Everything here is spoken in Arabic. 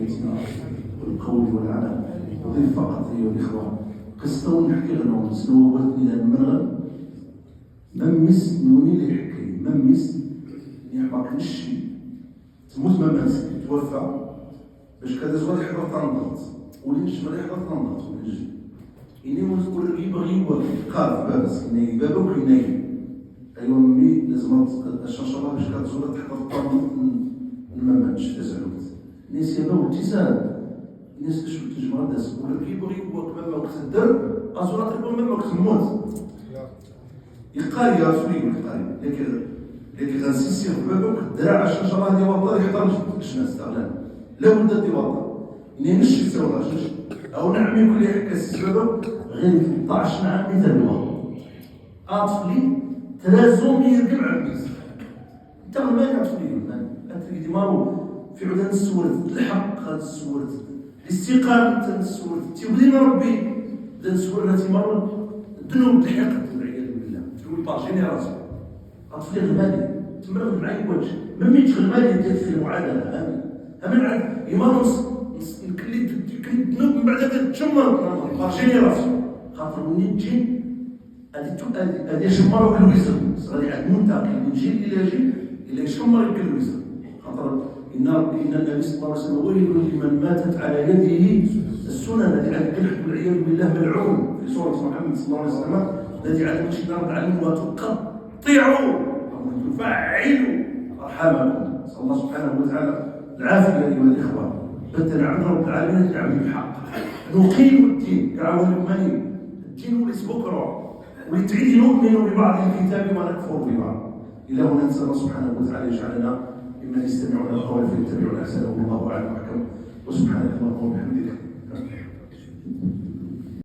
الفتنة والقول والعمل. وضيف فقط أيها الإخوة قصة نحكي لهم سنوبت إلى المغرب ممس نوني اللي يحكي ممس يعني ما كانش شي تموت ممس توفى باش كذا زوال يحضر تنضغط وليش ما يحضر تنضغط وليش إني نقول يبغي قاف بابس إني بابك إني أيوا مي لازم الشاشة باش كتزور تحضر تنضغط المماتش تزعلوت الناس يبغوا التسال الناس تشوف تجمع الناس ولا كيبغي هو كما ما وقت الدرب ازورات تبغى ما وقت الموت يقاري يا سوري يقاري لكن غنسيسي بابك الدراع عشان ان شاء الله هذه وطا يحضر الناس استغلال لا بد دي وطا يعني نشف سوا او نعمي كل حكا السبب غير 13 عام مثل الوطا اطفلي تلازم يركب على البيس انت ما كتفلي انت ديما في عدن السورة الحق هذا السورة الاستقامة هذا السورة تيولين ربي هذا السورة التي مر الذنوب الحقد والعياذ بالله تقول با جينيراسيون اطفال المالي تمرض معايا وجه ما ميتش المالي ديال في المعادلة من عاد يمارس نكلي الذنوب من بعد كتجمر با جينيراسيون خاطر منين تجي هذه يشمروا بالوزر غادي عاد منتقل من جيل الى جيل الى يشمر بالوزر خاطر إن النبي صلى الله عليه وسلم ويل لمن ماتت على يده السنن التي على الجرح والعياذ بالله ملعون في سورة محمد صلى الله عليه وسلم التي على وجه الأرض علم وتقطعوا أو تفعلوا أرحامكم. نسأل الله سبحانه وتعالى العافية أيها الإخوة. بدنا عند رب العالمين نعمل الحق نقيم الدين كعوالي الماني الدين وليس بكرة ولتعيد نؤمن ببعض الكتاب ونكفر ببعض. إلهنا نسأل الله سبحانه وتعالى يجعلنا ممن يستمعون القول فيتبعون أحسنه. والله أعلم.